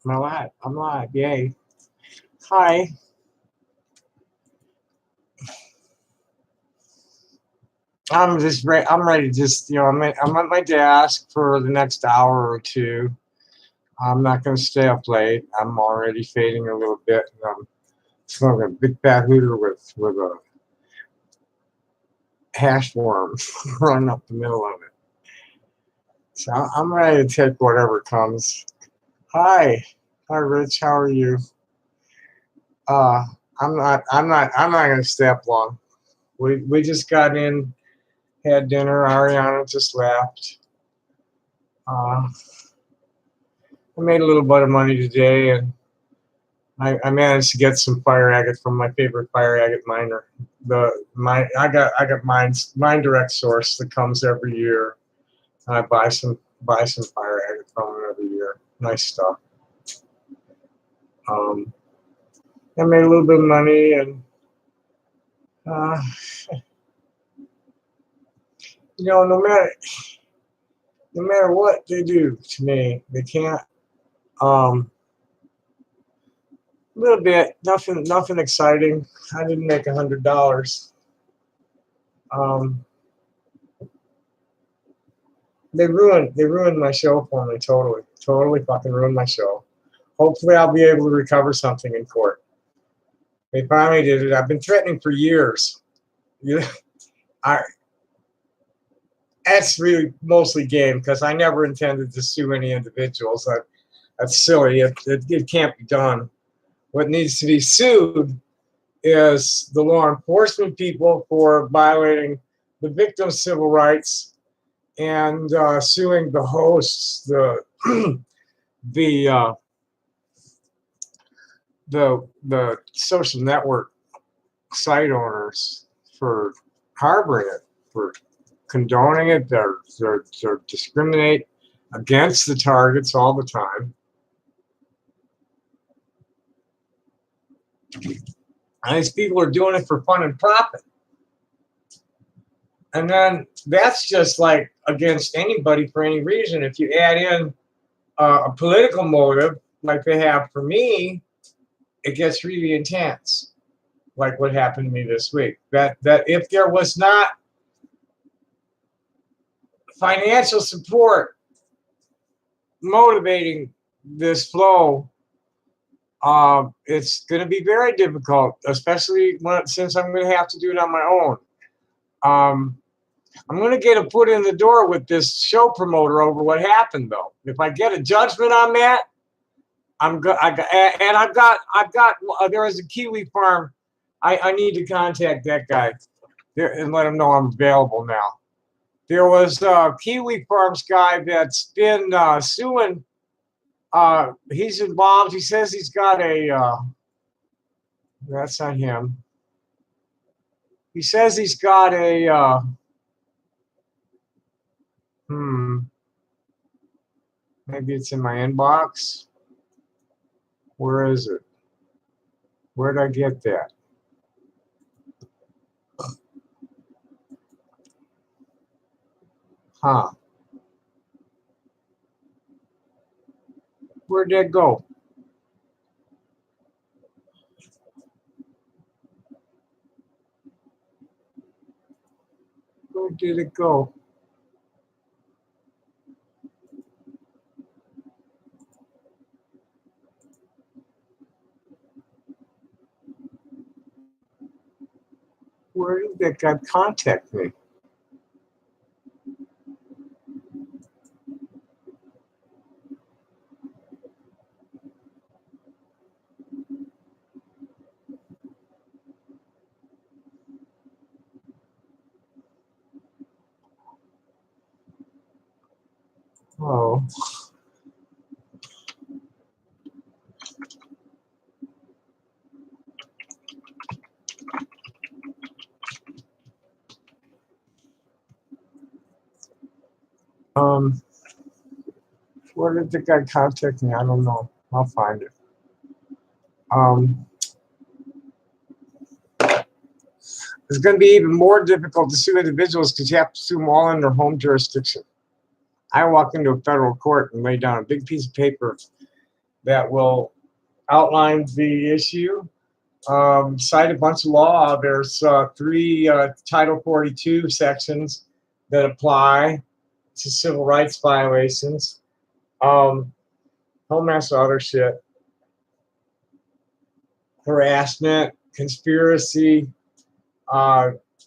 I'm alive. I'm alive. Yay. Hi. I'm ready to just, I'm at my desk for the next hour or two. I'm not going to stay up late. I'm already fading a little bit. And I'm smoking a big fat hooter with a hash worm running up the middle of it. So I'm ready to take whatever comes. Hi. Hi, Rich. How are you? Uh, I'm not going to stay up long. We just got in, had dinner. Ariana just left. Uh, I made a little bit of money today, and I managed to get some fire agate from my favorite fire agate miner. I got mine direct source that comes every year, and I buy some fire agate from them every year. Nice stuff. Um, I made a little bit of money, and uh, no matter what they do to me, they can't. Um, a little bit, nothing exciting. I didn't make $100. Um, they ruined my show for me totally fucking ruined my show. Hopefully I'll be able to recover something in court. They finally did it. I've been threatening for years. You, I That's really mostly game because I never intended to sue any individuals. That's silly. It can't be done. What needs to be sued is the law enforcement people for violating the victim's civil rights and suing the hosts, the uh, the social network site owners for harboring it, for condoning it. They're discriminate against the targets all the time. And these people are doing it for fun and profit. And then that's just like against anybody for any reason. If you add in a political motive, like they have for me, it gets really intense. Like what happened to me this week. That if there was not financial support motivating this flow, it's going to be very difficult, especially since I'm going to have to do it on my own. I'm going to get a foot in the door with this show promoter over what happened, though. If I get a judgment on that, I'm good. I've got. There is a kiwi farm. I need to contact that guy there and let him know I'm available now. There was a kiwi farms guy that's been suing. He's involved. He says he's got a. That's not him. He says he's got a. Maybe it's in my inbox. Where is it? Where did I get that? Huh. Where'd that go? Where did it go? Where did that guy contact me? Oh. Where did the guy contact me? I don't know. I'll find it. It's going to be even more difficult to sue individuals because you have to sue them all in their home jurisdiction. I walk into a federal court and lay down a big piece of paper that will outline the issue. Cite a bunch of law. There's 3 Title 42 sections that apply to civil rights violations. Whole mess of other shit. Harassment, conspiracy,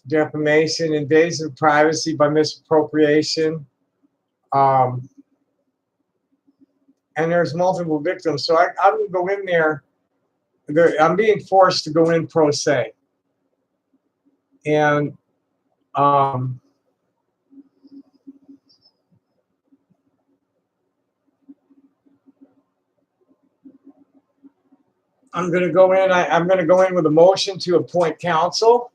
defamation, invasion of privacy by misappropriation. And there's multiple victims. So I'm going to go in there. I'm being forced to go in pro se. And I'm going to go in. I'm going to go in with a motion to appoint counsel,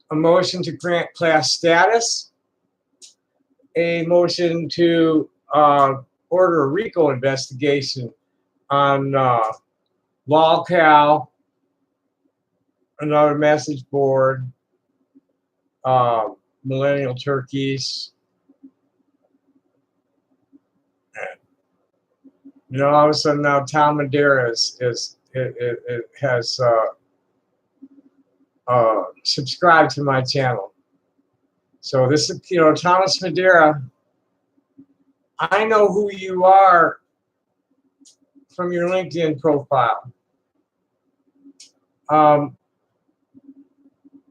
a motion to grant class status, a motion to order a RICO investigation on LolCal, another message board, millennial turkeys. You know, all of a sudden now Tom Madeira has subscribed to my channel. So this is, you know, Thomas Madeira, I know who you are from your LinkedIn profile. I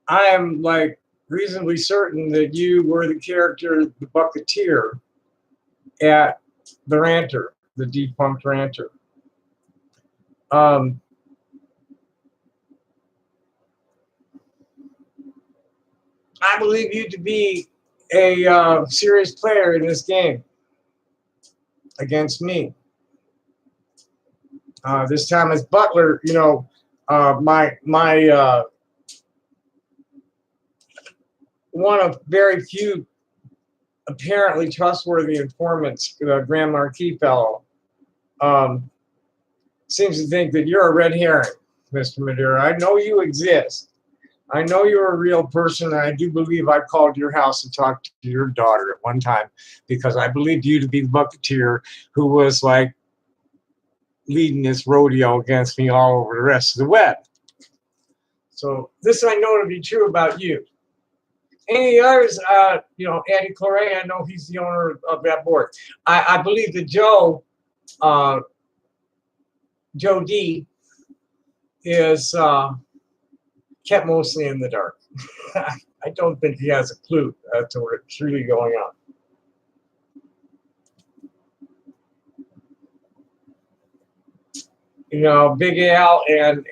am like reasonably certain that you were the character, the Bucketeer, at the Ranter, the defunct Ranter. I believe you to be a serious player in this game against me. This time as Butler, you know, my one of very few apparently trustworthy informants, Grand Marquis fellow, seems to think that you're a red herring, Mr. Madeira. I know you exist. I know you're a real person, and I do believe I called your house and talked to your daughter at one time because I believed you to be the Bucketeer who was like leading this rodeo against me all over the rest of the web. So this I know to be true about you. Any others, you know, Eddie Correa, I know he's the owner of that board. I believe that Joe D is kept mostly in the dark. I don't think he has a clue as to what's really going on. You know, Big Al and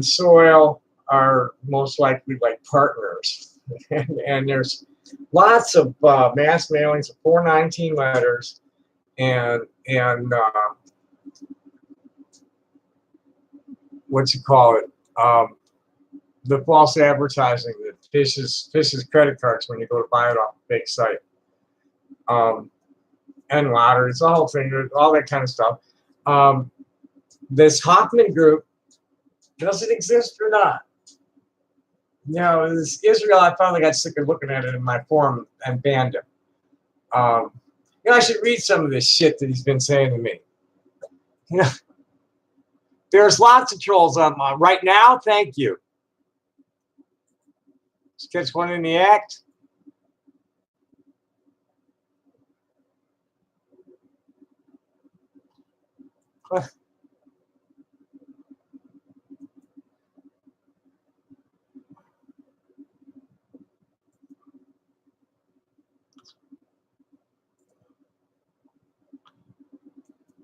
Soil are most likely like partners, and there's lots of mass mailings of 419 letters and what you call it, the false advertising that fishes credit cards when you go to buy it off a fake site, and lotteries, the whole thing, all that kind of stuff. This Hoffman group, does it exist or not? You know, this Israel, I finally got sick of looking at it in my forum and banned him. You know, I should read some of this shit that he's been saying to me. You know, there's lots of trolls on my right now. Thank you. Let's catch one in the act.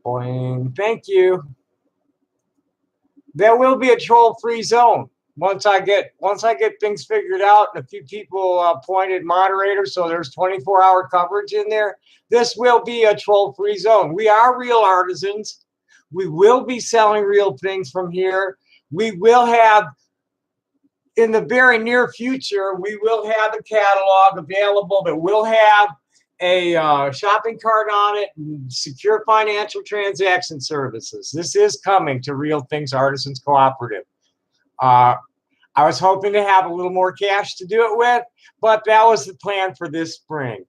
Boing. Thank you. There will be a troll-free zone once I get things figured out and a few people appointed moderators. So there's 24-hour coverage in there. This will be a troll-free zone. We are real artisans. We will be selling real things from here. We will have, in the very near future, we will have a catalog available that will have a shopping cart on it and secure financial transaction services. This is coming to Real Things Artisans Cooperative. I was hoping to have a little more cash to do it with, but that was the plan for this spring,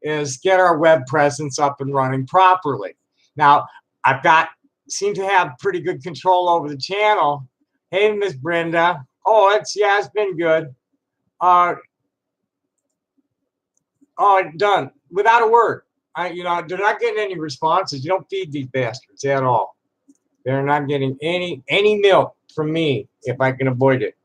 is get our web presence up and running properly. Now, seem to have pretty good control over the channel. Hey, Miss Brenda. Oh, it's been good. Done without a word. They're not getting any responses. You don't feed these bastards at all. They're not getting any milk from me if I can avoid it.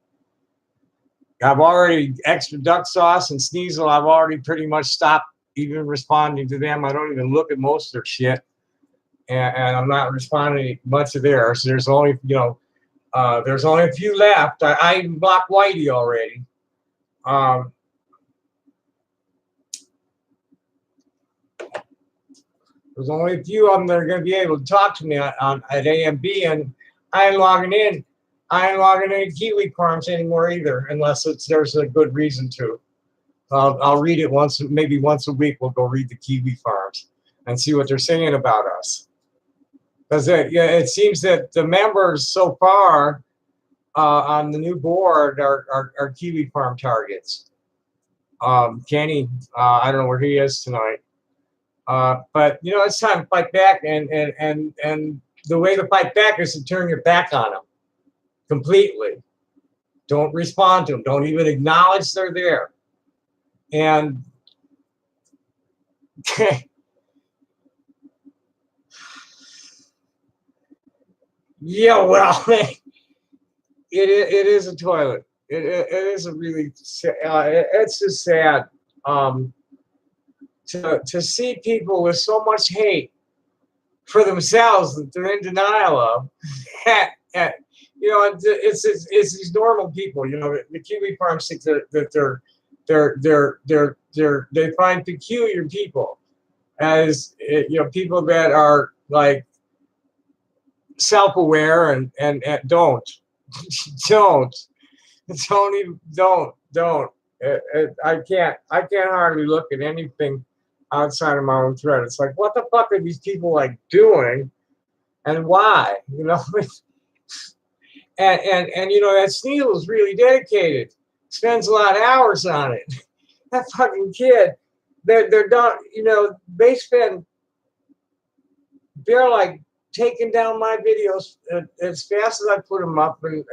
I've already extra duck sauce and Sneasel. I've already pretty much stopped even responding to them. I don't even look at most of their shit, and I'm not responding to much of theirs. There's only there's only a few left. I even blocked Whitey already. There's only a few of them that are going to be able to talk to me at AMB, and I ain't logging in. I ain't logging in Kiwi Farms anymore either, unless there's a good reason to. I'll read it maybe once a week. We'll go read the Kiwi Farms and see what they're saying about us. Because it seems that the members so far on the new board are Kiwi Farm targets. Kenny, I don't know where he is tonight. But it's time to fight back, and the way to fight back is to turn your back on them completely. Don't respond to them. Don't even acknowledge they're there. And yeah, well, it is a toilet. It is a really it's just sad. To see people with so much hate for themselves that they're in denial of, it's these normal people. The Kiwi Farms think that they find peculiar people as people that are like self-aware and don't I can't hardly look at anything outside of my own thread. It's like, what the fuck are these people like doing, and why? And that Sneasel is really dedicated. Spends a lot of hours on it. That fucking kid, they're done. They're like taking down my videos as fast as I put them up and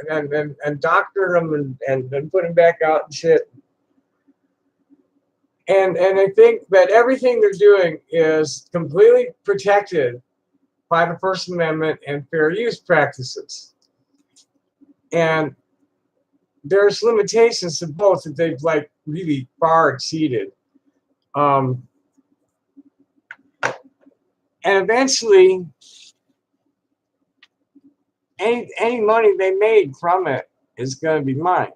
doctor them and put them back out and shit. And I think that everything they're doing is completely protected by the First Amendment and fair use practices. And there's limitations to both that they've like really far exceeded. And eventually, any money they made from it is going to be mine.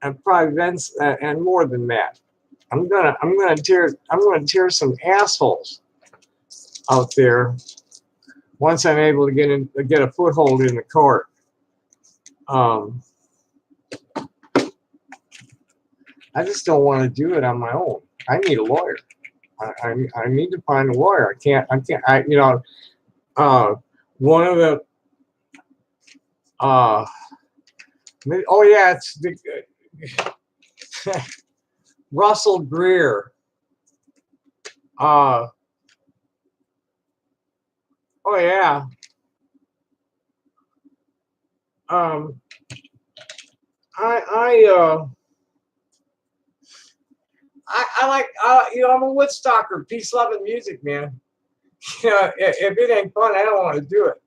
And probably then, and more than that. I'm gonna tear some assholes out there once I'm able to get a foothold in the court. I just don't want to do it on my own. I need a lawyer. I need to find a lawyer. One of the oh yeah, it's the Russell Greer. Oh yeah. I like I'm a Woodstocker, peace, love, and music, man. If it ain't fun, I don't want to do it.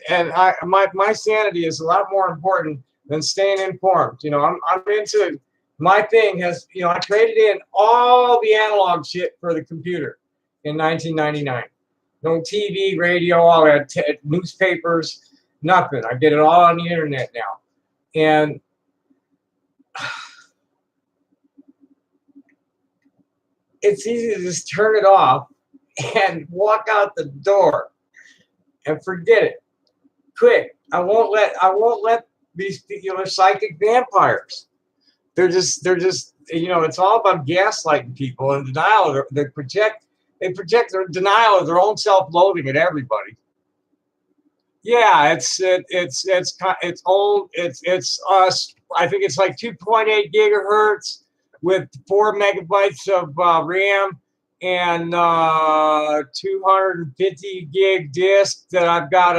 And my sanity is a lot more important than staying informed. I'm into my thing has I traded in all the analog shit for the computer in 1999. No TV, radio, all that, newspapers, nothing. I get it all on the internet now, and it's easy to just turn it off and walk out the door and forget it. Quick. I won't let these psychic vampires. They're just it's all about gaslighting people and denial. They project their denial of their own self-loathing at everybody. Yeah, it's old. It's us. I think it's like 2.8 gigahertz with 4 megabytes of RAM and 250 gig disk that I've got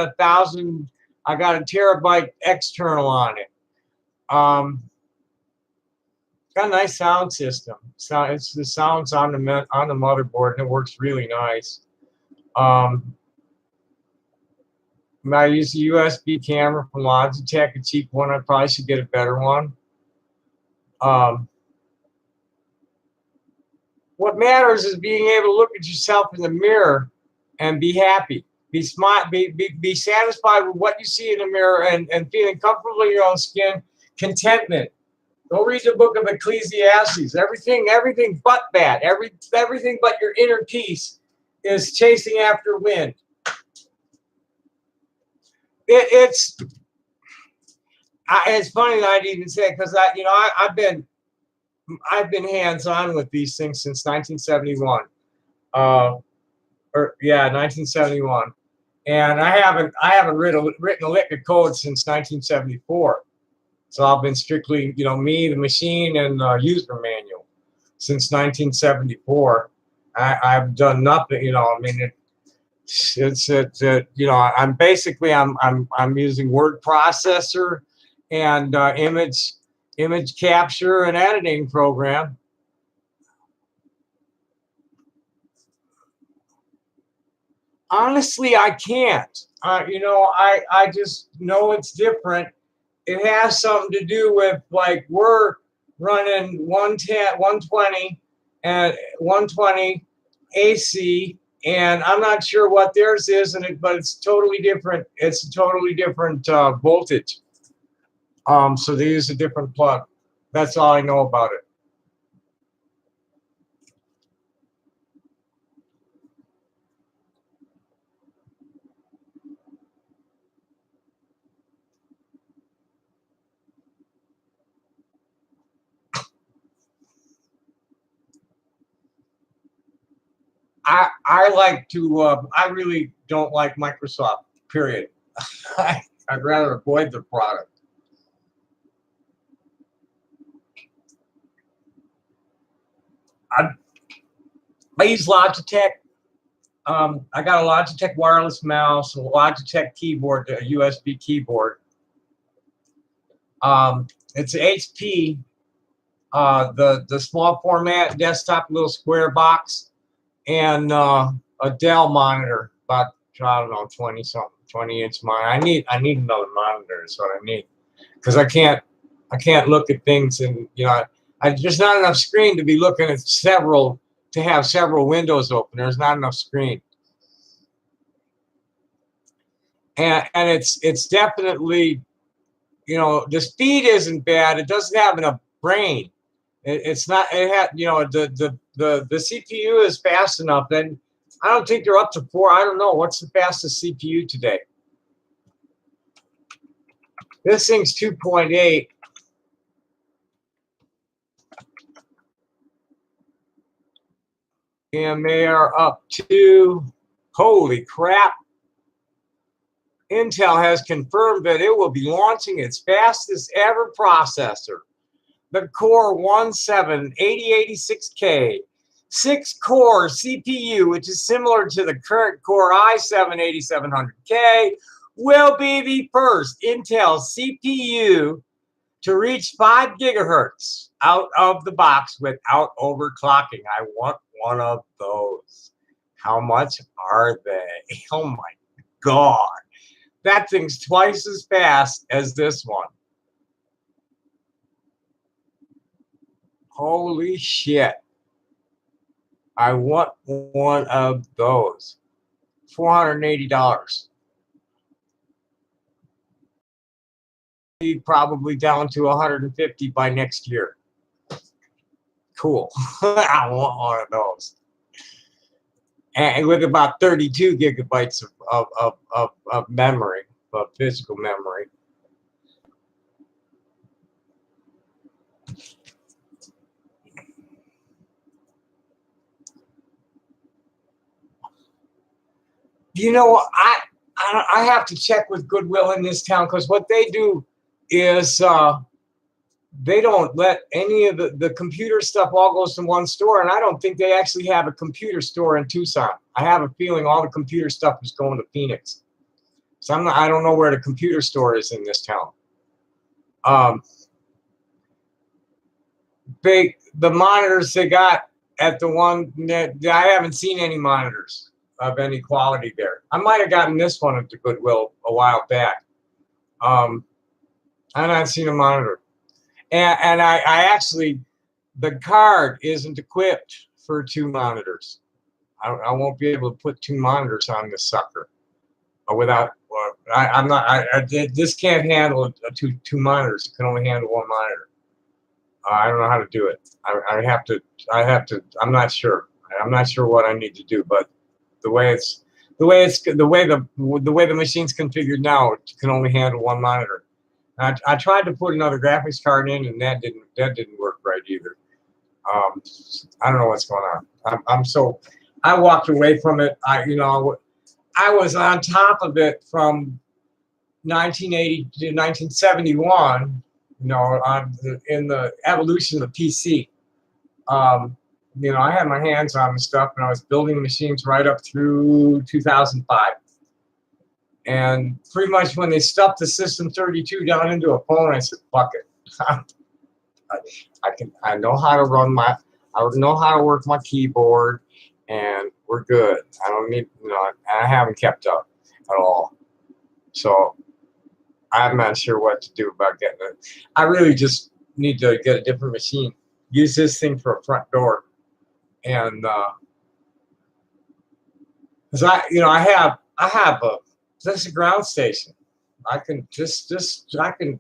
I got a terabyte external on it. Got a nice sound system. So it's the sounds on the motherboard, and it works really nice. I use a USB camera from Logitech, a cheap one. I probably should get a better one. What matters is being able to look at yourself in the mirror and be happy, be smart, be satisfied with what you see in the mirror, and feeling comfortable in your own skin. Contentment. Go read the book of Ecclesiastes. Everything but that. Everything but your inner peace is chasing after wind. It's funny that I'd even say, because I've been hands-on with these things since 1971. 1971, and I haven't written a lick of code since 1974. So I've been strictly, me, the machine, and user manual since 1974. I've done nothing, I mean, I'm basically I'm using word processor and image capture and editing program. Honestly, I can't. I just know it's different. It has something to do with, like, we're running 110, 120 and 120 AC, and I'm not sure what theirs is, but it's totally different. It's a totally different voltage. So they use a different plug. That's all I know about it. I like to. I really don't like Microsoft. Period. I'd rather avoid the product. I use Logitech. I got a Logitech wireless mouse, a Logitech keyboard, a USB keyboard. It's an HP, the small format desktop, little square box, and a Dell monitor, about, I don't know, 20 something, 20-inch monitor. I need another monitor is what I need, because I can't look at things, and there's not enough screen to be looking at to have several windows open. There's not enough screen. And it's definitely, the speed isn't bad. It doesn't have enough brain. It's not. It had, the CPU is fast enough. And I don't think they're up to 4. I don't know what's the fastest CPU today. This thing's 2.8. And they are up to, holy crap. Intel has confirmed that it will be launching its fastest ever processor, the Core i7-8086K 6-core CPU, which is similar to the current Core i7-8700K, will be the first Intel CPU to reach 5 gigahertz out of the box without overclocking. I want one of those. How much are they? Oh my God. That thing's twice as fast as this one. Holy shit. I want one of those. $480. Probably down to 150 by next year. Cool. I want one of those. And with about 32 gigabytes of memory, of physical memory. I have to check with Goodwill in this town, because what they do is they don't let any of the computer stuff all goes to one store, and I don't think they actually have a computer store in Tucson. I have a feeling all the computer stuff is going to Phoenix. So I don't know where the computer store is in this town. The monitors they got at the one that I haven't seen any monitors of any quality there. I might have gotten this one at the Goodwill a while back. I've not seen a monitor. And I actually, the card isn't equipped for 2 monitors. I won't be able to put 2 monitors on this sucker without. I'm not. This can't handle two monitors. It can only handle 1 monitor. I don't know how to do it. I have to. I'm not sure. I'm not sure what I need to do. But the way the machine's configured now, it can only handle 1 monitor. I tried to put another graphics card in, and that didn't work right either. I don't know what's going on. I walked away from it. I was on top of it from 1980 to 1971. In the evolution of the PC. I had my hands on the stuff, and I was building machines right up through 2005. And pretty much when they stuffed the System 32 down into a phone, I said, "Fuck it." I know how to I know how to work my keyboard, and we're good. I don't need, I haven't kept up at all. So I'm not sure what to do about getting it. I really just need to get a different machine. Use this thing for a front door, and because I have this a ground station. I can I can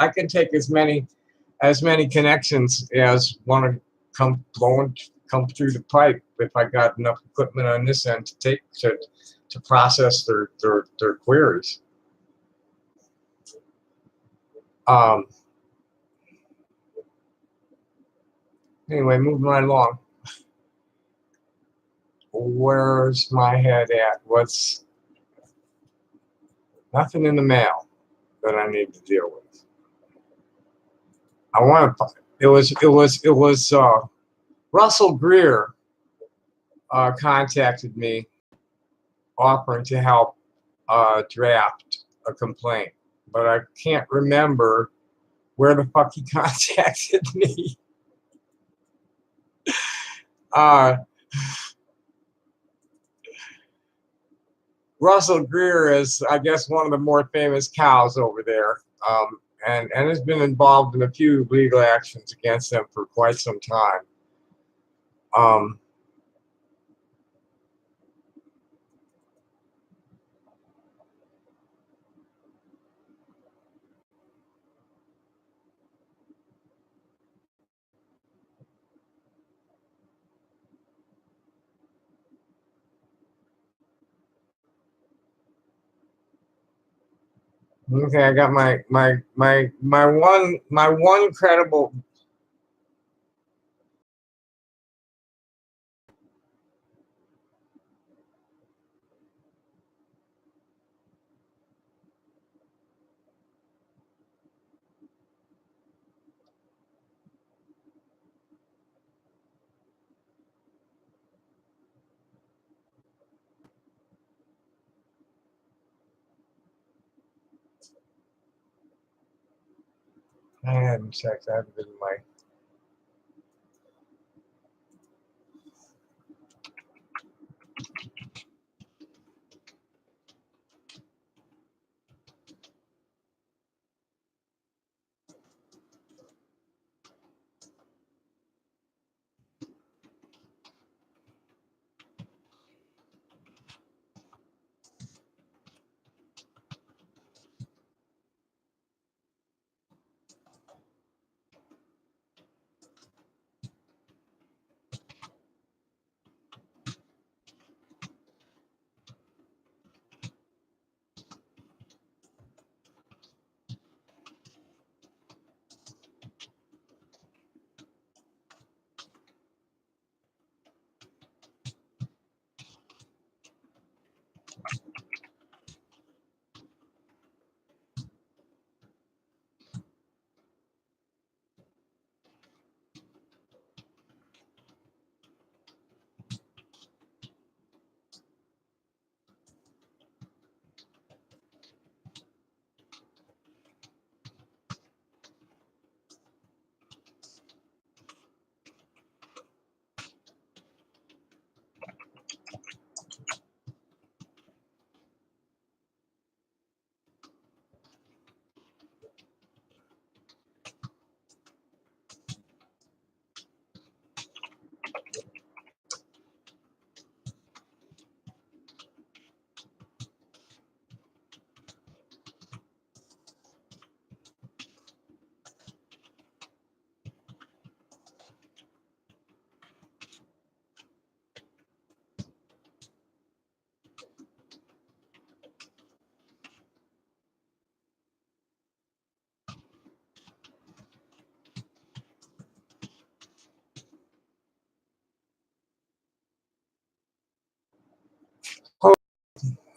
I can take as many connections as want to come through the pipe if I got enough equipment on this end to process their queries. Anyway, moving right along. Where's my head at? What's nothing in the mail that I need to deal with? I want to. It was Russell Greer contacted me offering to help draft a complaint, but I can't remember where the fuck he contacted me. Russell Greer is, I guess, one of the more famous cows over there, and has been involved in a few legal actions against them for quite some time. Okay, I got my one credible. I haven't checked. I haven't been in my.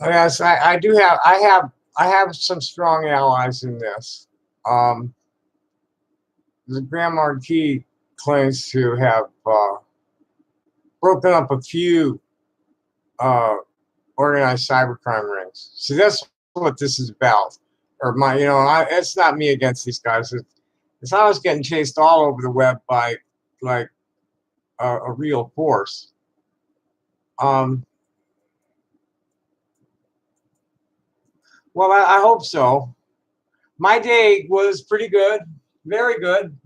Yes, I do have. I have some strong allies in this. Um, the Grand Marquis claims to have broken up a few uh, organized cybercrime rings. See, that's what this is about. Or it's not me against these guys. It's I was getting chased all over the web by like a real force. Um, well, I hope so. My day was pretty good, very good.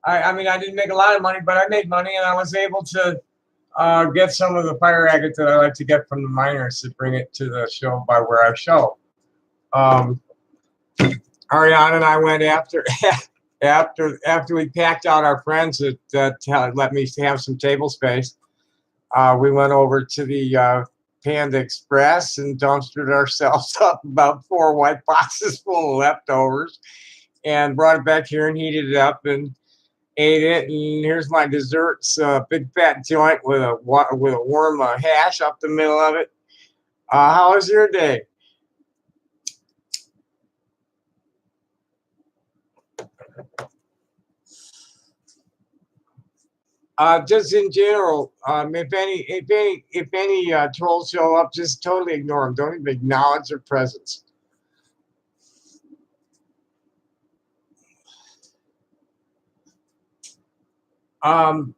I mean, I didn't make a lot of money, but I made money, and I was able to get some of the fire agate that I like to get from the miners to bring it to the show by where I show. Um, Ariana and I went after after we packed out our friends that let me have some table space. We went over to the Panda Express and dumpstered ourselves up about 4 white boxes full of leftovers and brought it back here and heated it up and ate it. And here's my desserts: big fat joint with a warm hash up the middle of it. How was your day? Just in general, if any trolls show up, just totally ignore them. Don't even acknowledge their presence. Um,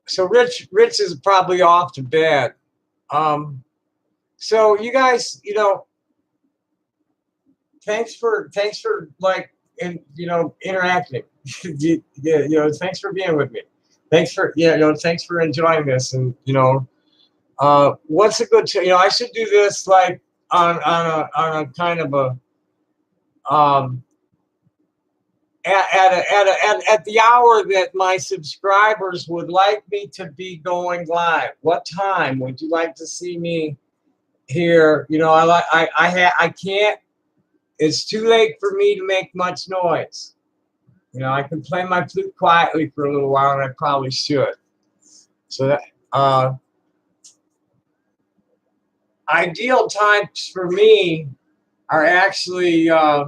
so Rich is probably off to bed. So you guys, thanks for like interacting. Thanks for being with me. Thanks for enjoying this, and what's a good I should do this like on a kind of a um at the hour that my subscribers would like me to be going live. What time would you like to see me here? I can't. It's too late for me to make much noise. I can play my flute quietly for a little while, and I probably should. So that ideal times for me are actually the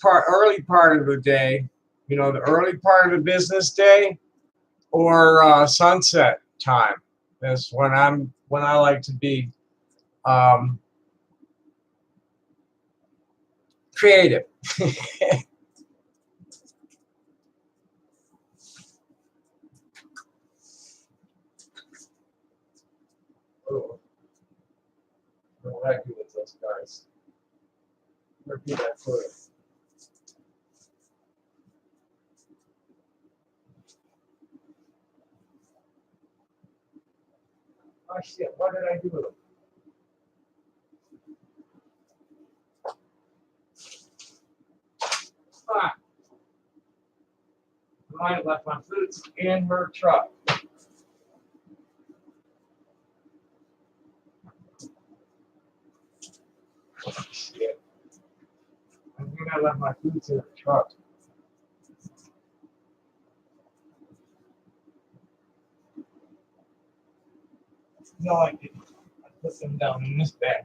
early part of the day. The early part of the business day, or sunset time. That's when I like to be um, creative. Oh, what do I do with those guys? Repeat that for you. Oh shit! What did I do with them? Ah, I might have left my flutes in her truck. Shit! I think I left my flutes in her truck. No, I didn't. I put them down in this bag.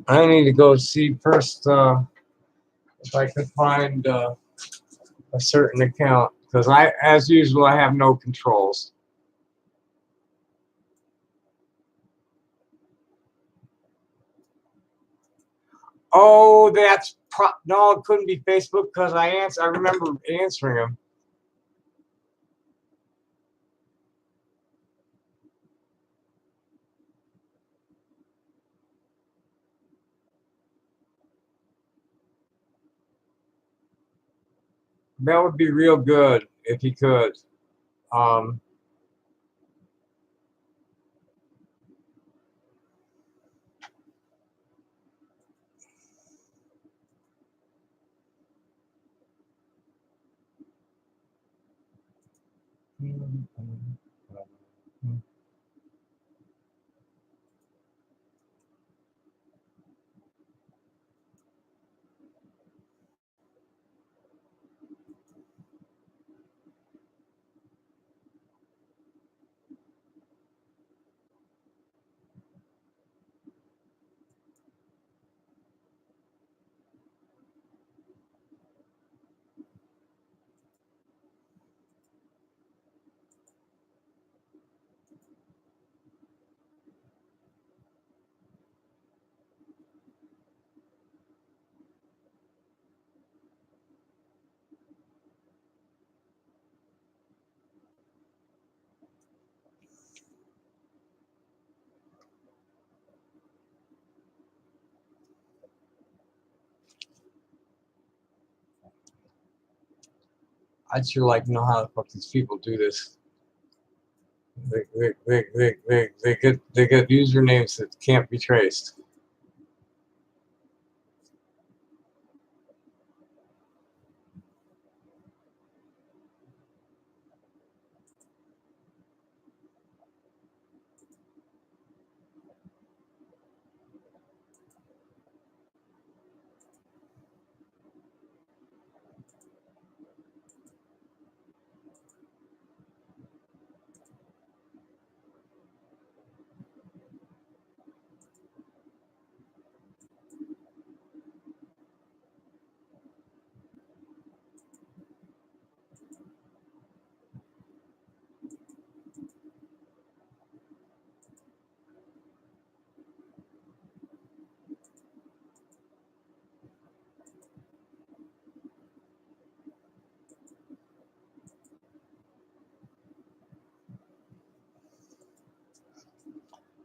I need to go see first if I can find a certain account, because as usual, I have no controls. Oh, no, it couldn't be Facebook because I remember answering them. That would be real good if you could. Um, I'd sure like to know how the fuck these people do this. They get usernames that can't be traced.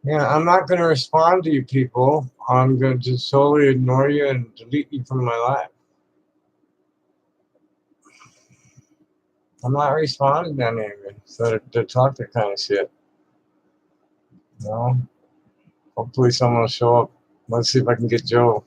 Yeah, I'm not going to respond to you people. I'm going to just totally ignore you and delete you from my life. I'm not responding to any of you. So to talk that kind of shit. You know? Hopefully someone will show up. Let's see if I can get Joe.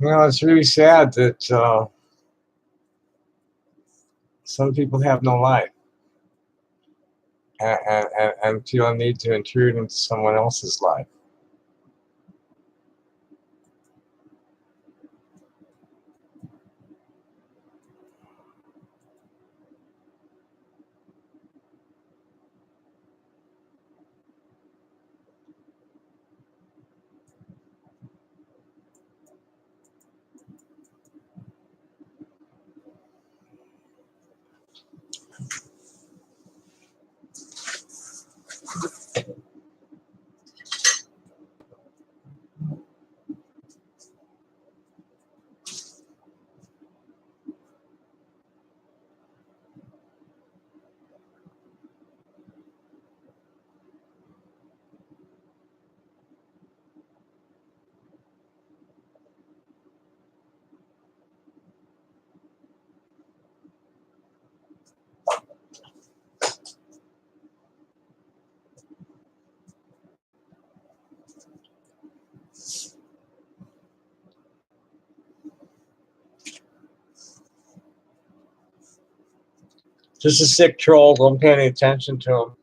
You know, it's really sad that some people have no life and feel a need to intrude into someone else's life. Just a sick troll. Don't pay any attention to him.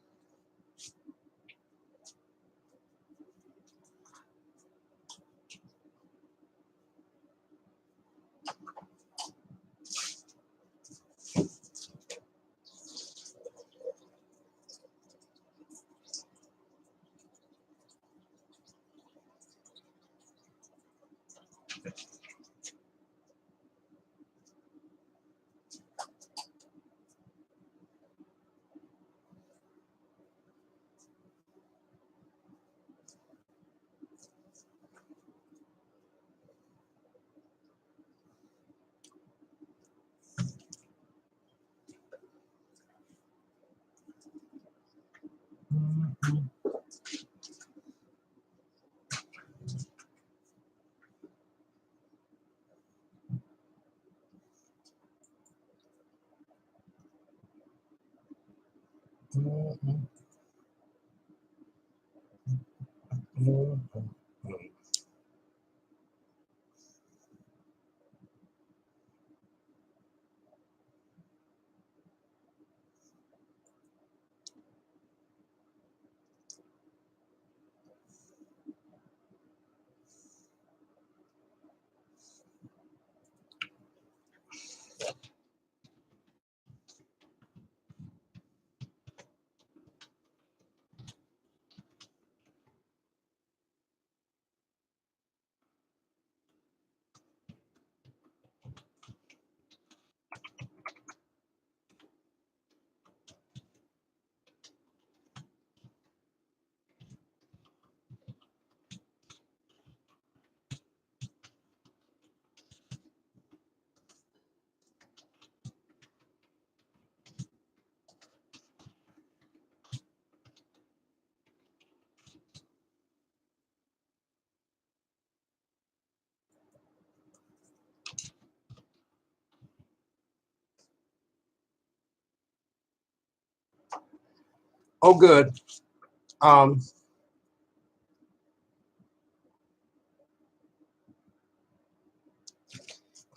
Oh, good.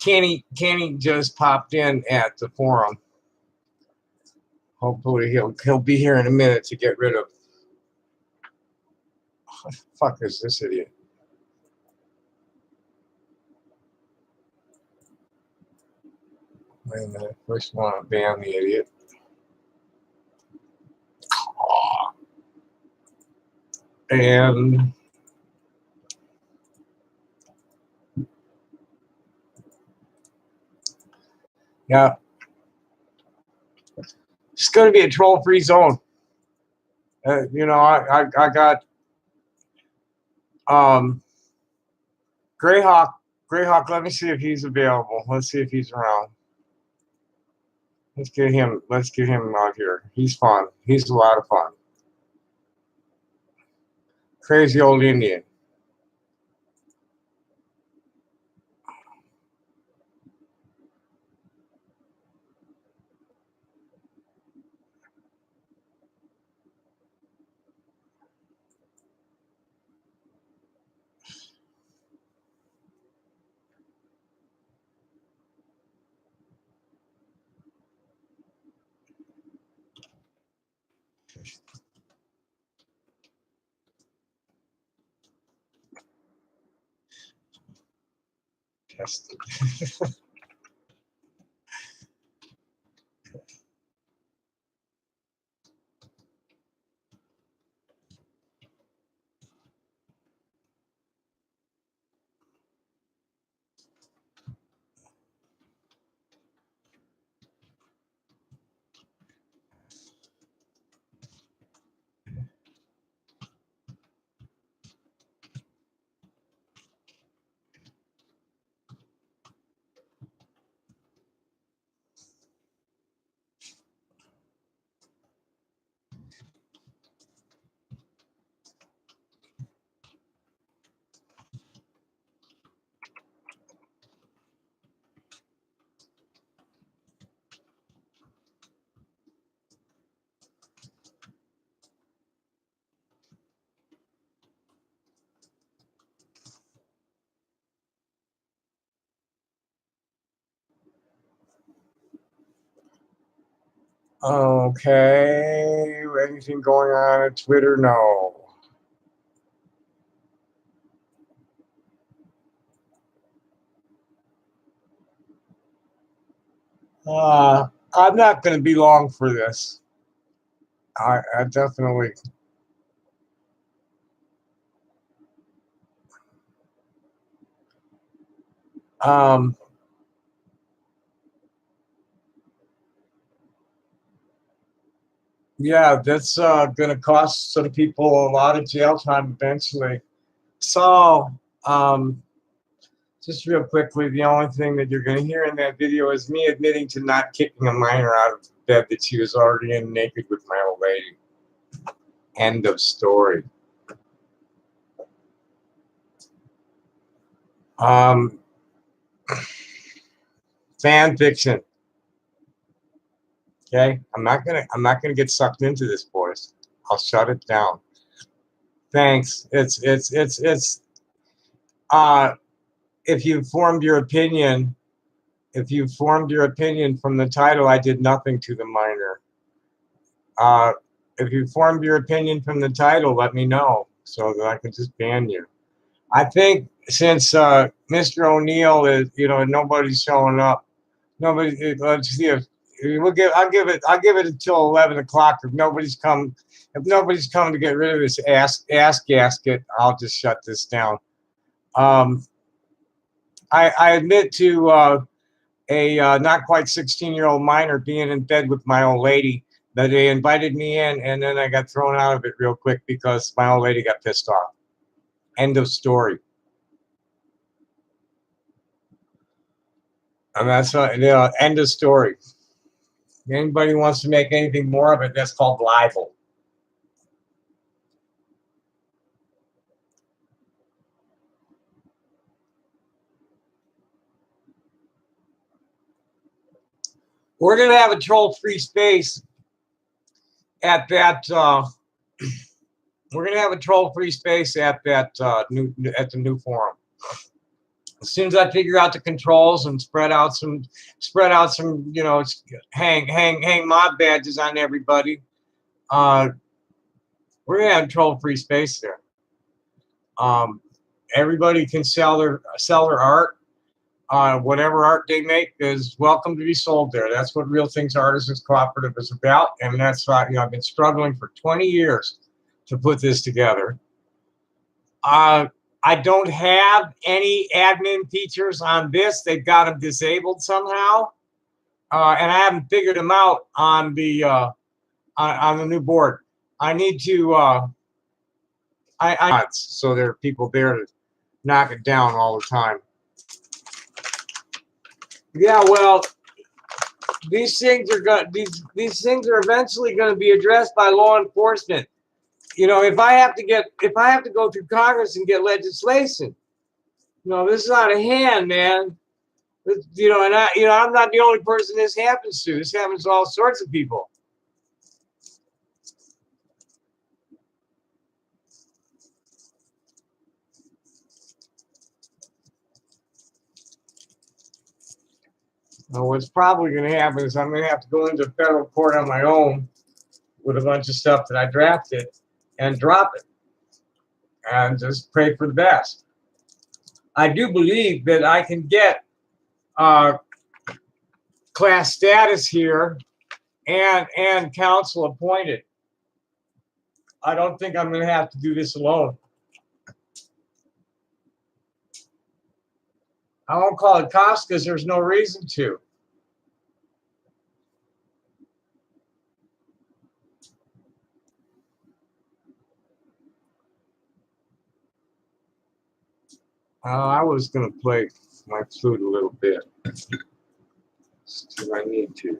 Kenny just popped in at the forum. Hopefully he'll be here in a minute to get rid of. What the fuck is this idiot? Wait a minute. First, want to ban the idiot. And yeah, it's going to be a troll-free zone. You know, I got Greyhawk. Greyhawk, let me see if he's available. Let's see if he's around. Let's get him out here. He's fun. He's a lot of fun. Crazy old Indian. Tested. Okay. Anything going on at Twitter? No. I'm not going to be long for this. I definitely. Yeah, that's going to cost some people a lot of jail time eventually. So, just real quickly, the only thing that you're going to hear in that video is me admitting to not kicking a minor out of bed that she was already in naked with my old lady. End of story. Fan fiction. Okay, I'm not gonna get sucked into this, boys. I'll shut it down. Thanks. It's uh if you formed your opinion, if you formed your opinion from the title, I did nothing to the minor. Uh if you formed your opinion from the title, let me know so that I can just ban you. I think since Mr. O'Neill is, nobody's showing up. Nobody. Let's see if we'll give. I'll give it until 11 o'clock. If nobody's come to get rid of this ass gasket, I'll just shut this down. Um, I admit to a not quite 16-year-old minor being in bed with my old lady. That they invited me in, and then I got thrown out of it real quick because my old lady got pissed off. End of story. And that's end of story. If anybody wants to make anything more of it, that's called libel. We're gonna have a troll-free space at that. We're gonna have a troll-free space at that the new forum. As soon as I figure out the controls and spread out some, hang mod badges on everybody. We're gonna have a troll-free space there. Everybody can sell their art. Whatever art they make is welcome to be sold there. That's what Real Things Artisans Cooperative is about, and that's why I've been struggling for 20 years to put this together. I don't have any admin features on this. They've got them disabled somehow, and I haven't figured them out on the new board. I need to. So there are people there to knock it down all the time. Yeah, well, these things are eventually going to be addressed by law enforcement. If I have to go through Congress and get legislation, this is out of hand, man. And I'm not the only person this happens to. This happens to all sorts of people. What's probably going to happen is I'm going to have to go into federal court on my own with a bunch of stuff that I drafted and drop it and just pray for the best. I do believe that I can get class status here and council appointed. I don't think I'm going to have to do this alone. I won't call it cops because there's no reason to. I was going to play my flute a little bit. I need to.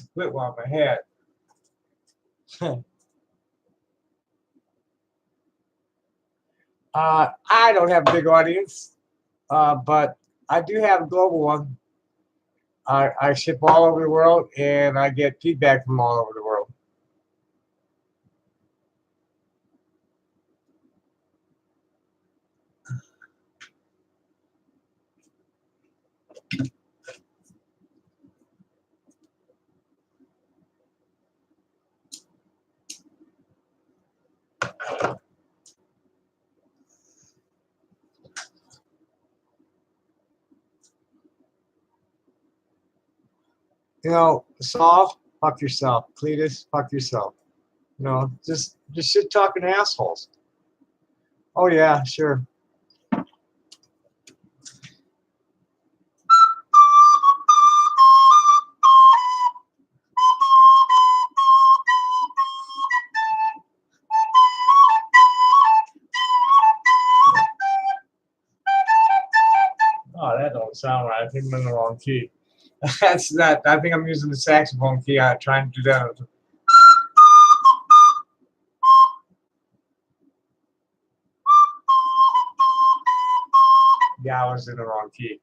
to quit while I'm ahead. I don't have a big audience, but I do have a global one. I ship all over the world, and I get feedback from all over the world. You know, Saul, fuck yourself. Cletus, fuck yourself. You know, just shit talking assholes. Oh yeah, sure. Oh, that don't sound right. I think I'm in the wrong key. That's not. I think I'm using the saxophone key. I'm trying to do that. Yeah, I was in the wrong key.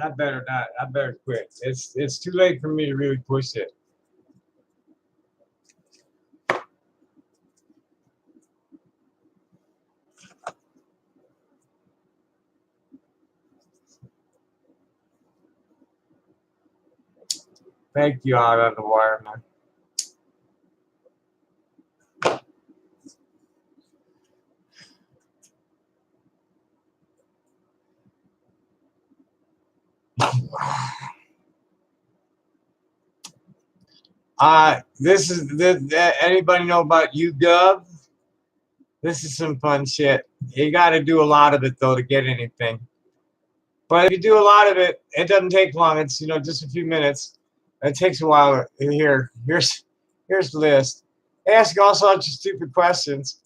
I better not. I better quit. It's too late for me to really push it. Thank you, out on the wire, man. This is anybody know about YouGov? This is some fun shit. You got to do a lot of it though to get anything. But if you do a lot of it, it doesn't take long. It's just a few minutes. It takes a while. Here's the list. They ask you all sorts of stupid questions.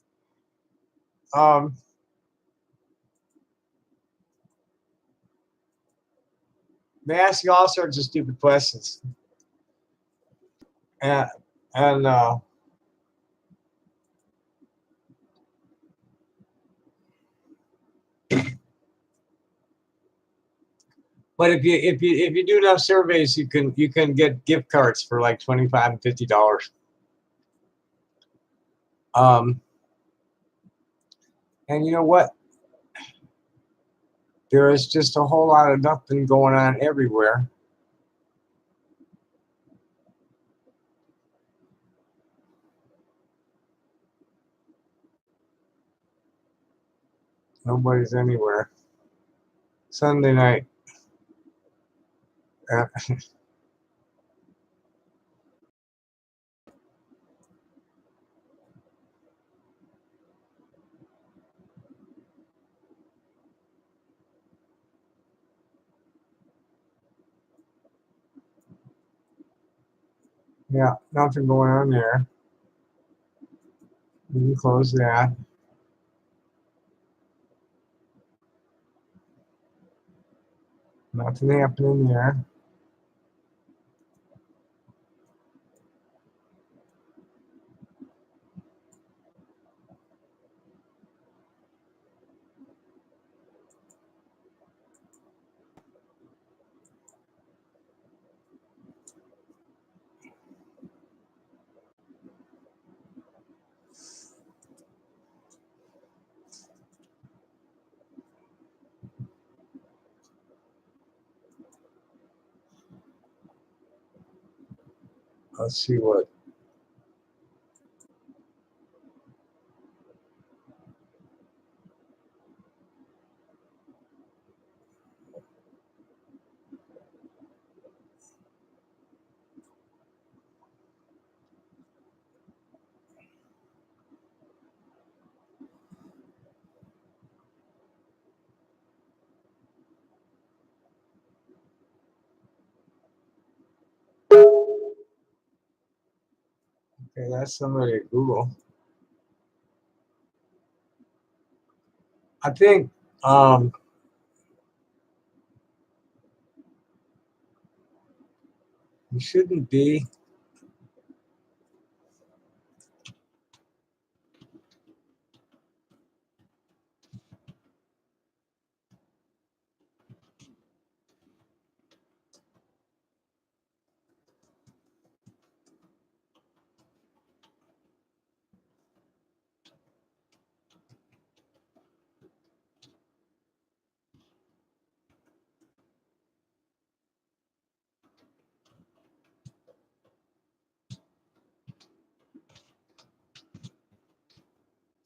They ask you all sorts of stupid questions. And but if you do enough surveys, you can get gift cards for like $25 and $50. And you know what? There is just a whole lot of nothing going on everywhere. Nobody's anywhere. Sunday night. Yeah, nothing going on there. You can close that. Nothing happening there. Let's see what. Okay, that's somebody at Google. I think you shouldn't be.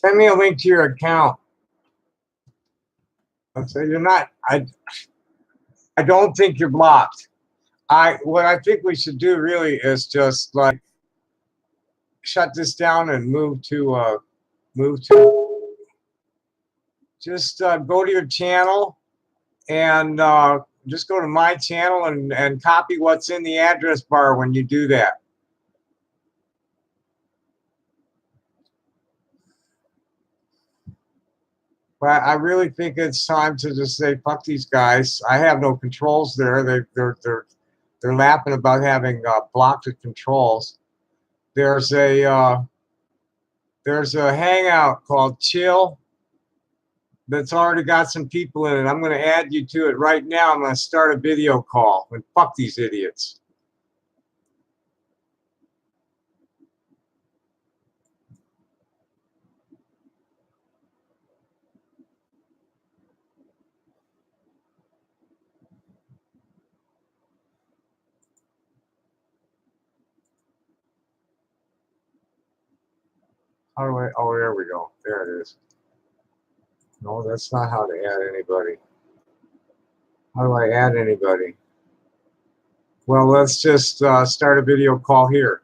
Send me a link to your account. So you're not. I don't think you're blocked. What I think we should do really is just like shut this down and move to just go to your channel and just go to my channel and copy what's in the address bar when you do that. But I really think it's time to just say fuck these guys. I have no controls there. They're laughing about having blocked the controls. There's a hangout called Chill that's already got some people in it. I'm going to add you to it right now. I'm going to start a video call and fuck these idiots. How do I? Oh, there we go. There it is. No, that's not how to add anybody. How do I add anybody? Well, let's just start a video call here.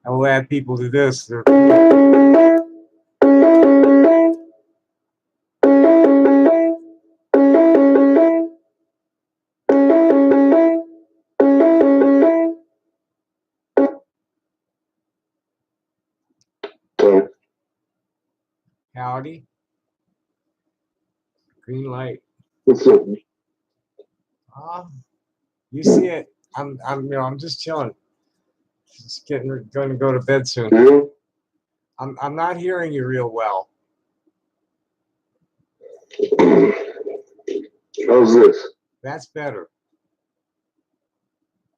I will add people to this. Howdy. Green light. What's up? You see it. I'm just chilling. Just going to go to bed soon. Yeah? I'm not hearing you real well. How's this? That's better.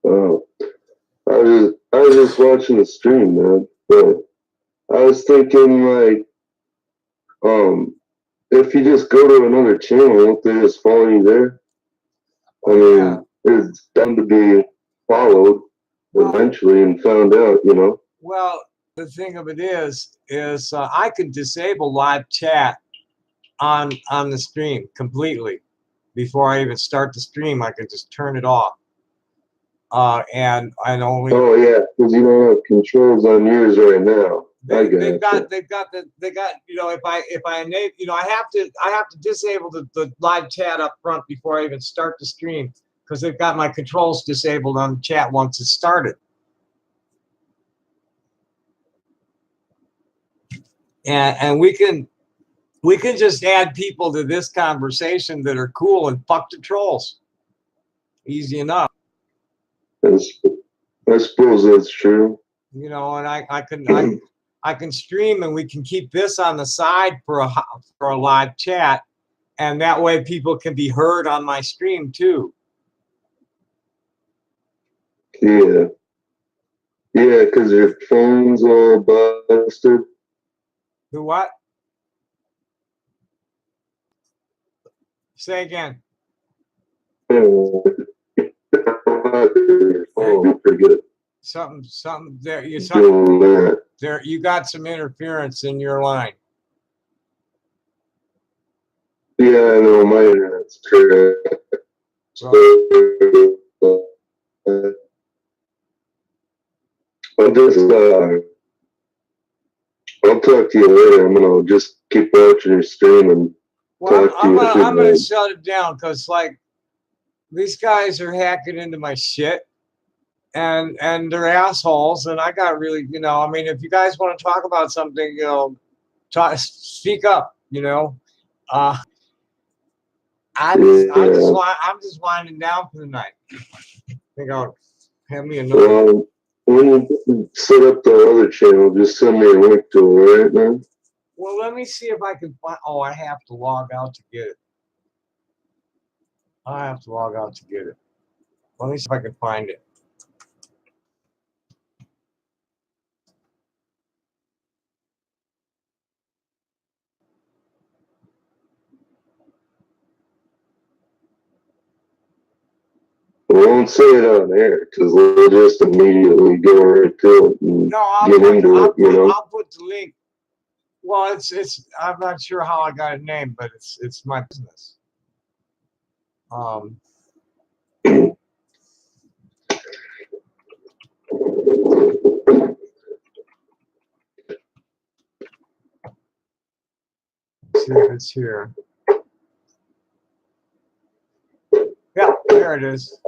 Oh, I was just watching the stream, man. But I was thinking, like, if you just go to another channel, won't they just follow you there? I mean, it's bound to be followed eventually and found out, you know? Well, the thing of it is I could disable live chat on the stream completely before I even start the stream. I could just turn it off. And only. Oh yeah, because you don't have controls on yours right now. They've got you know, if I enable, you know, I have to disable the live chat up front before I even start the stream, because they've got my controls disabled on the chat once it started. And we can just add people to this conversation that are cool and fuck the trolls. Easy enough. I suppose that's true. You know, and I can stream, and we can keep this on the side for a live chat, and that way people can be heard on my stream too. Yeah. Yeah, because your phone's all busted. The what? Say again. Oh, pretty good. Something there. Doing that. There, you got some interference in your line. Yeah, I know my internet's correct. I'll just I'll talk to you later. I'm gonna just keep watching your stream and talk to you. I'm gonna shut it down because like these guys are hacking into my shit and they're assholes and I got really, you know, I mean, if you guys want to talk about something, you know, speak up, you know. I'm just winding down for the night. I think I'll have me another. When you set up the other channel, just send me a link to it, right, man? Well, let me see if I can find. Oh, I have to log out to get it. I have to log out to get it. Let me see if I can find it. We won't say it on air because we'll just immediately go right to it and I'll put the link. Well, it's. I'm not sure how I got a name, but it's my business. See if it's here. Yeah, there it is.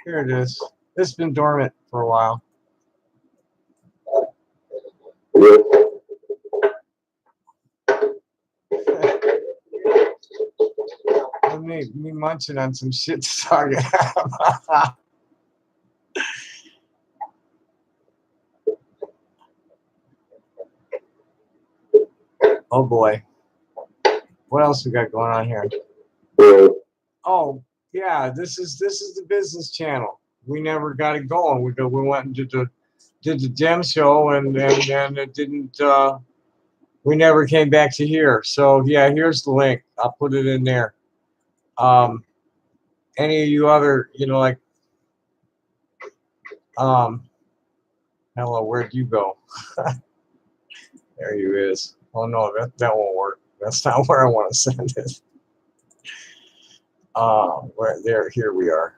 Here it is. It's been dormant for a while. Me munching on some shit to talk about. Oh boy. What else we got going on here? Oh yeah, this is the business channel. We never got it going. We went and did the gem show and it didn't we never came back to here. So yeah, here's the link. I'll put it in there. Any of you other, you know, like hello, where'd you go? There he is. Oh no, that won't work. That's not where I want to send it. Where there, here we are.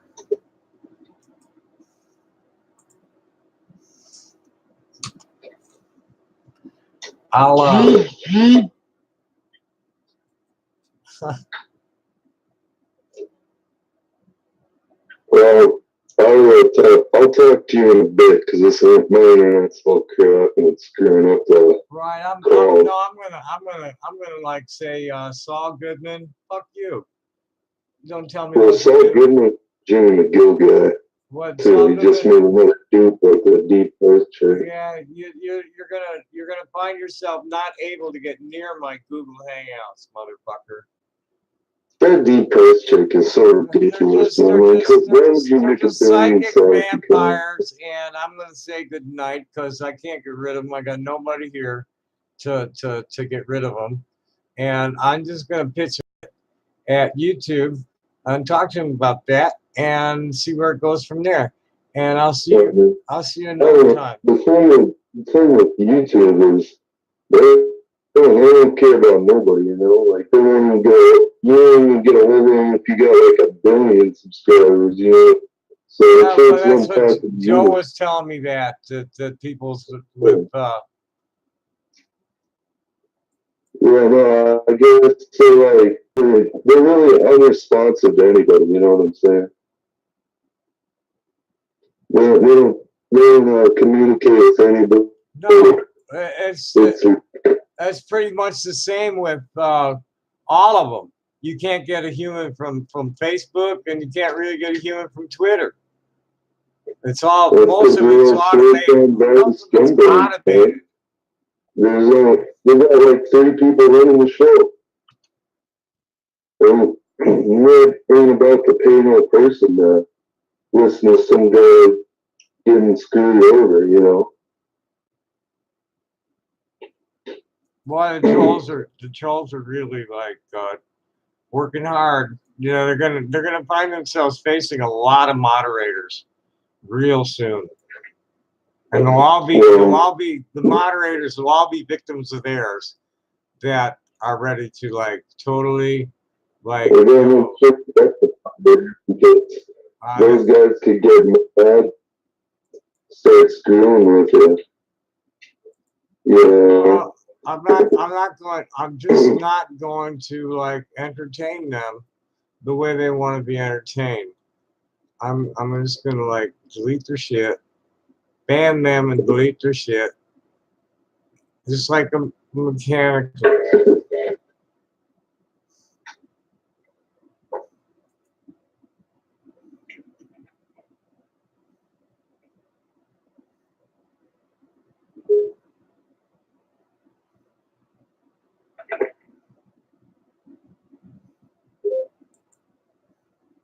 I'll well, I'll talk to you in a bit because this my internet's all crap and it's screwing up the. Right, I'm gonna like say Saul Goodman, fuck you. Don't tell me. Well, Saul Goodman, Jimmy McGill guy. What? Too. He just made another dude like a deep voice trick. Yeah, you're gonna find yourself not able to get near my Google Hangouts, motherfucker. That deep voice trick is so ridiculous. They're just psychic vampires, and I'm gonna say good night because I can't get rid of them. I got nobody here to get rid of them, and I'm just gonna pitch it at YouTube and talk to him about that and see where it goes from there. And I'll see you. I'll see you another time. The thing with YouTube is they don't care about nobody, you know. Like they don't even get a hold of them if you got like 1 billion subscribers, you know. So yeah, that's what Joe was telling me that people with yeah, no, I guess so. Like they're really unresponsive to anybody. You know what I'm saying? They don't communicate with anybody. No, it's pretty much the same with all of them. You can't get a human from Facebook, and you can't really get a human from Twitter. It's all most of it's automated. Most of it's automated. There's got like 30 people running the show. And we're about to pay no person to listen to some guy getting screwed over, you know. Well, the trolls are really like working hard, you know, they're gonna find themselves facing a lot of moderators real soon, and the moderators will all be victims of theirs that are ready to like totally like. Those guys could get mad, start screwing with you. Yeah. I'm just not going to like entertain them the way they want to be entertained. I'm just gonna like delete their shit, ban them and delete their shit. Just like a mechanic.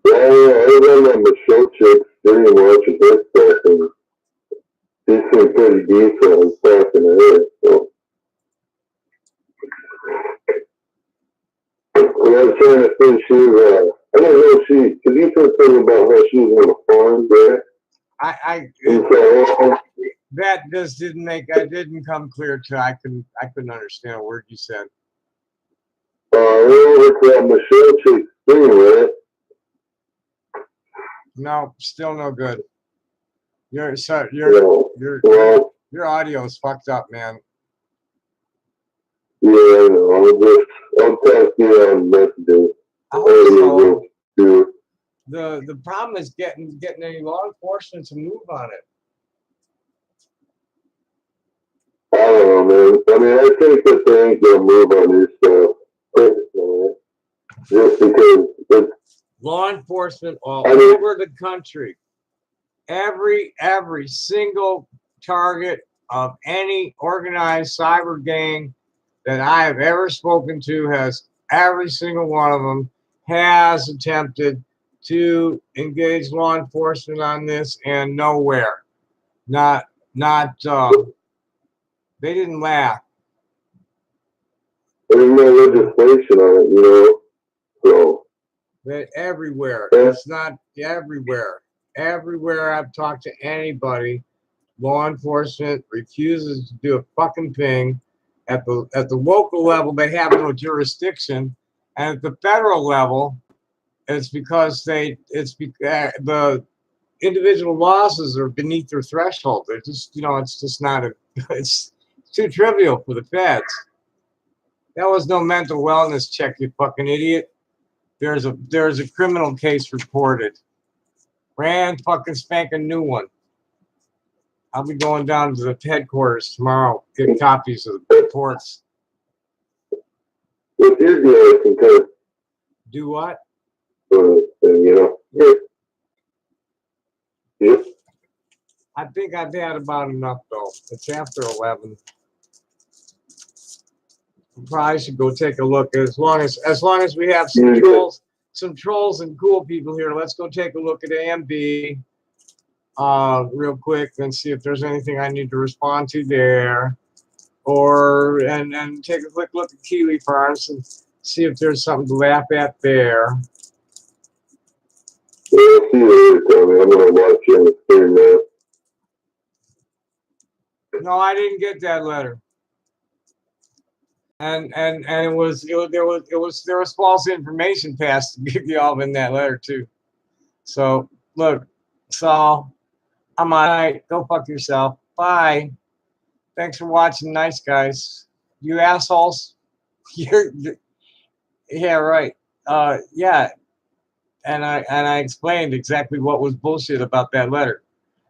Yeah, I was on Michelle Chick's stream watching this stuff, and he seemed pretty decent and talking to her. So when I was trying to think, she was, I don't know if she, because you said something about how she was on the farm there. That just didn't come clear to I couldn't understand a word you said. It's that Michelle Chick's stream, right? No, still no good. Your audio is fucked up, man. Yeah, I know. I'll text you on messages. I hope so. The problem is getting any law enforcement to move on it. I don't know, man. I mean, I think that they ain't gonna move on this stuff. Just because it's law enforcement all over the country, every single target of any organized cyber gang that I have ever spoken to has every single one of them has attempted to engage law enforcement on this, and nowhere. Not they didn't laugh. There's no legislation on it, you know. So But everywhere. It's not everywhere. Everywhere I've talked to anybody, law enforcement refuses to do a fucking thing. At the local level, they have no jurisdiction, and at the federal level, it's because the individual losses are beneath their threshold. They're just, you know, it's just not it's too trivial for the feds. That was no mental wellness check, you fucking idiot. There's a criminal case reported. Brand fucking spanking new one. I'll be going down to the headquarters tomorrow, get copies of the reports. What is the Do what? You know. Yep. I think I've had about enough though. It's after 11. Probably should go take a look. As long as we have some trolls and cool people here, let's go take a look at AMB real quick and see if there's anything I need to respond to there, or and take a quick look at Kiwi Farms and see if there's something to laugh at there. Yeah, I'll see you later, Tommy. I'm gonna watch you on the screen now. No, I didn't get that letter. And there was false information passed to give you all in that letter too. So look, Saul, I'm on night. Go fuck yourself. Bye. Thanks for watching. Nice guys. You assholes. You're yeah, right. Yeah. And I explained exactly what was bullshit about that letter.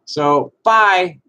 So bye.